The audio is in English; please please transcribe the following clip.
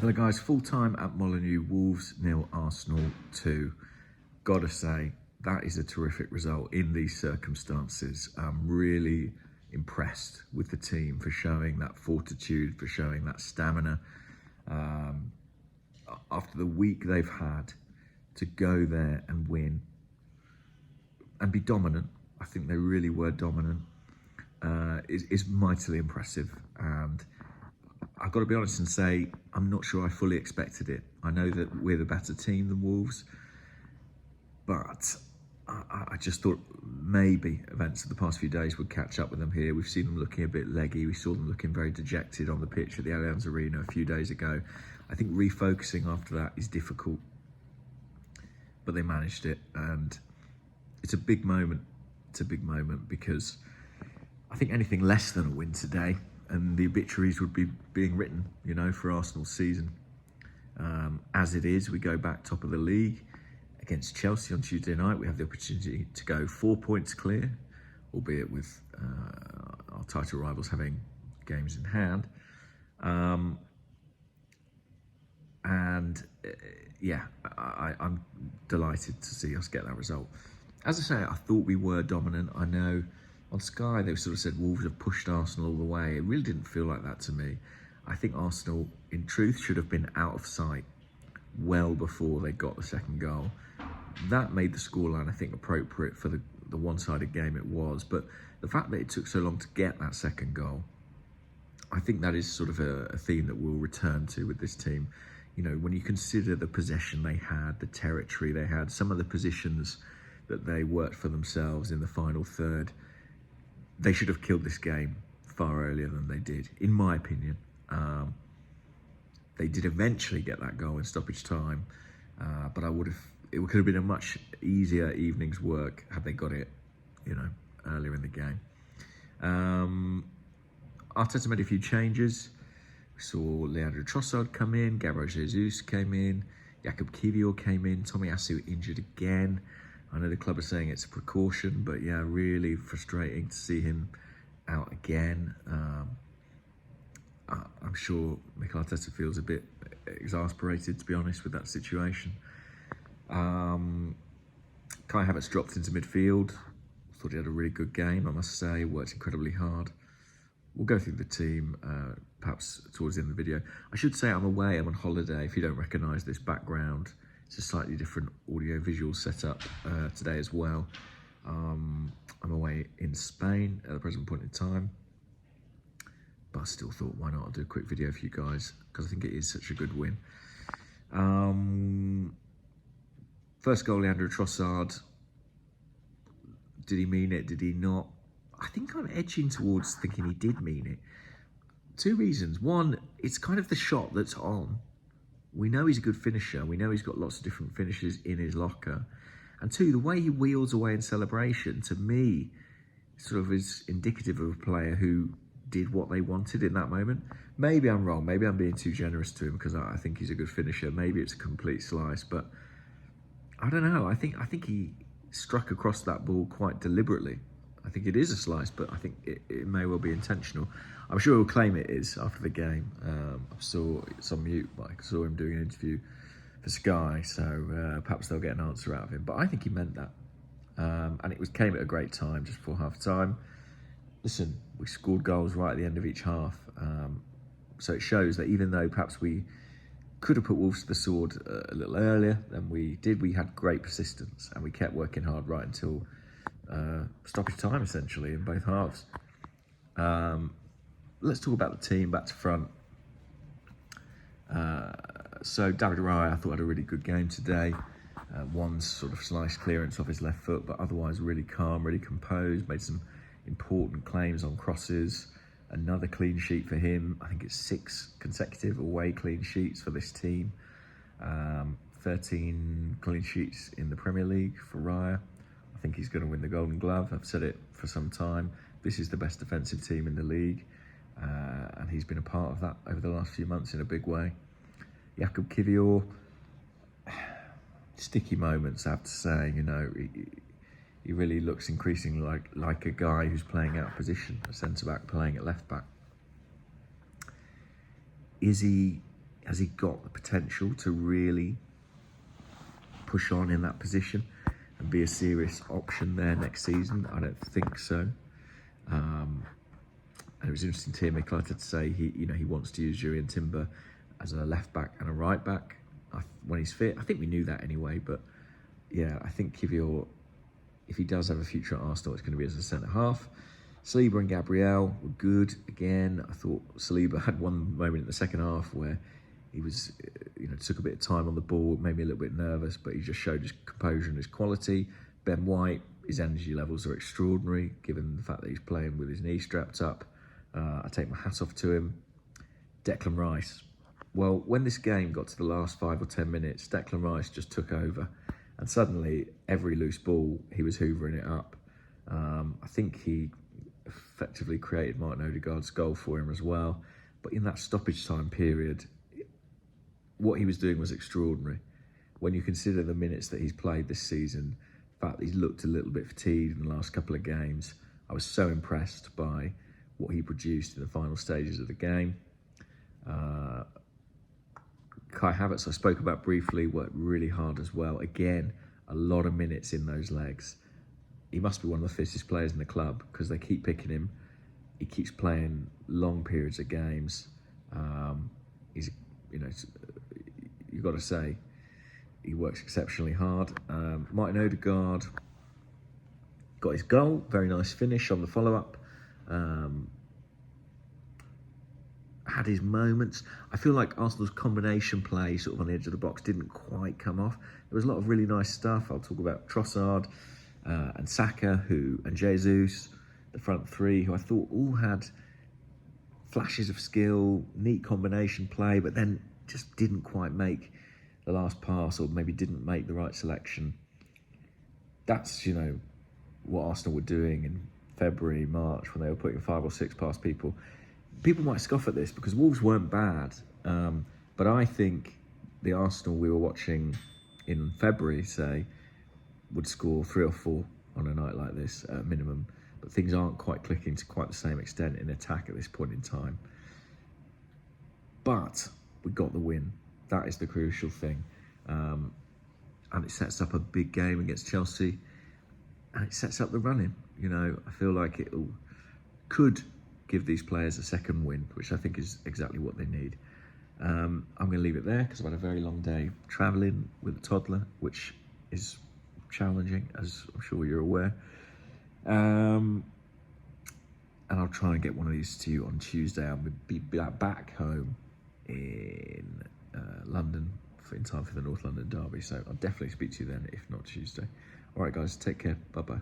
Hello guys, full time at Molineux, Wolves 0, Arsenal 2. Gotta say, that is a terrific result in these circumstances. I'm really impressed with the team for showing that fortitude, for showing that stamina. After the week they've had, to go there and win and be dominant, I think they really were dominant, is mightily impressive. And I've got to be honest and say, I'm not sure I fully expected it. I know that we're the better team than Wolves, but I just thought maybe events of the past few days would catch up with them here. We've seen them looking a bit leggy. We saw them looking very dejected on the pitch at the Allianz Arena a few days ago. I think refocusing after that is difficult, but they managed it, and it's a big moment. It's a big moment because I think anything less than a win today and the obituaries would be being written, you know, for Arsenal's season. As it is, we go back top of the league against Chelsea on Tuesday night. We have the opportunity to go 4 points clear, albeit with our title rivals having games in hand. I'm delighted to see us get that result. As I say, I thought we were dominant. I know on Sky they sort of said Wolves have pushed Arsenal all the way. It really didn't feel like that to me. I think Arsenal, in truth, should have been out of sight well before they got the second goal. That made the scoreline, I think, appropriate for the one-sided game it was. But the fact that it took so long to get that second goal, I think that is sort of a theme that we'll return to with this team. You know, when you consider the possession they had, the territory they had, some of the positions that they worked for themselves in the final third, they should have killed this game far earlier than they did, in my opinion. They did eventually get that goal in stoppage time, but it could have been a much easier evening's work had they got it, you know, earlier in the game. Arteta made a few changes. We saw Leandro Trossard come in, Gabriel Jesus came in, Jakub Kiwior came in, Tomiyasu injured again. I know the club are saying it's a precaution, but yeah, really frustrating to see him out again. I'm sure Mikel Arteta feels a bit exasperated, to be honest, with that situation. Kai Havertz dropped into midfield. Thought he had a really good game, I must say. Worked incredibly hard. We'll go through the team perhaps towards the end of the video. I should say I'm away, I'm on holiday. If you don't recognise this background, it's a slightly different audio-visual setup today as well. I'm away in Spain at the present point in time, but I still thought, why not? I'll do a quick video for you guys because I think it is such a good win. First goal, Leandro Trossard. Did he mean it? Did he not? I think I'm edging towards thinking he did mean it. Two reasons. One, it's kind of the shot that's on. We know he's a good finisher. We know he's got lots of different finishes in his locker. And two, the way he wheels away in celebration, to me, sort of is indicative of a player who did what they wanted in that moment. Maybe I'm wrong. Maybe I'm being too generous to him because I think he's a good finisher. Maybe it's a complete slice, but I don't know. I think he struck across that ball quite deliberately. I think it is a slice, but I think it may well be intentional. I'm sure he'll claim it is after the game. I saw it's on mute, but I saw him doing an interview for Sky, so perhaps they'll get an answer out of him. But I think he meant that. And it came at a great time, just before half-time. Listen, we scored goals right at the end of each half. So it shows that even though perhaps we could have put Wolves to the sword a little earlier than we did, we had great persistence and we kept working hard right until stoppage time, essentially, in both halves. Let's talk about the team, back to front. So David Raya, I thought, had a really good game today. One sort of slice clearance off his left foot, but otherwise really calm, really composed, made some important claims on crosses. Another clean sheet for him. I think it's 6 consecutive away clean sheets for this team. 13 clean sheets in the Premier League for Raya. I think he's going to win the Golden Glove. I've said it for some time. This is the best defensive team in the league. And he's been a part of that over the last few months in a big way. Jakub Kiwior, sticky moments, I have to say. You know, he really looks increasingly like a guy who's playing out of position, a centre-back playing at left-back. Is he Has he got the potential to really push on in that position and be a serious option there next season? I don't think so. And it was interesting to hear Mikel Arteta say he wants to use Jurrien Timber as a left back and a right back when he's fit. I think we knew that anyway, but yeah, I think if he does have a future at Arsenal, it's going to be as a centre half. Saliba and Gabriel were good again. I thought Saliba had one moment in the second half where he was, took a bit of time on the ball, made me a little bit nervous, but he just showed his composure and his quality. Ben White, his energy levels are extraordinary, given the fact that he's playing with his knee strapped up. I take my hat off to him. Declan Rice. Well, when this game got to the last 5 or 10 minutes, Declan Rice just took over. And suddenly, every loose ball, he was hoovering it up. I think he effectively created Martin Odegaard's goal for him as well. But in that stoppage time period, what he was doing was extraordinary. When you consider the minutes that he's played this season, the fact that he's looked a little bit fatigued in the last couple of games, I was so impressed by what he produced in the final stages of the game. Kai Havertz, I spoke about briefly, worked really hard as well. Again, a lot of minutes in those legs. He must be one of the fittest players in the club because they keep picking him. He keeps playing long periods of games. He's, you've got to say, he works exceptionally hard. Martin Odegaard got his goal, very nice finish on the follow-up. Had his moments. I feel like Arsenal's combination play sort of on the edge of the box didn't quite come off. There was a lot of really nice stuff. I'll talk about Trossard and Saka and Jesus, the front three, who I thought all had flashes of skill, neat combination play, but then just didn't quite make the last pass or maybe didn't make the right selection. That's, what Arsenal were doing in February, March, when they were putting 5 or 6 past people. People might scoff at this because Wolves weren't bad, but I think the Arsenal we were watching in February, say, would score 3 or 4 on a night like this at a minimum, but things aren't quite clicking to quite the same extent in attack at this point in time. But we got the win. That is the crucial thing. And it sets up a big game against Chelsea, and it sets up the running. I feel like it could give these players a second win, which I think is exactly what they need. I'm going to leave it there because I've had a very long day travelling with a toddler, which is challenging, as I'm sure you're aware. And I'll try and get one of these to you on Tuesday. I'll be back home in London in time for the North London derby, so I'll definitely speak to you then, if not Tuesday. All right, guys, take care. Bye-bye.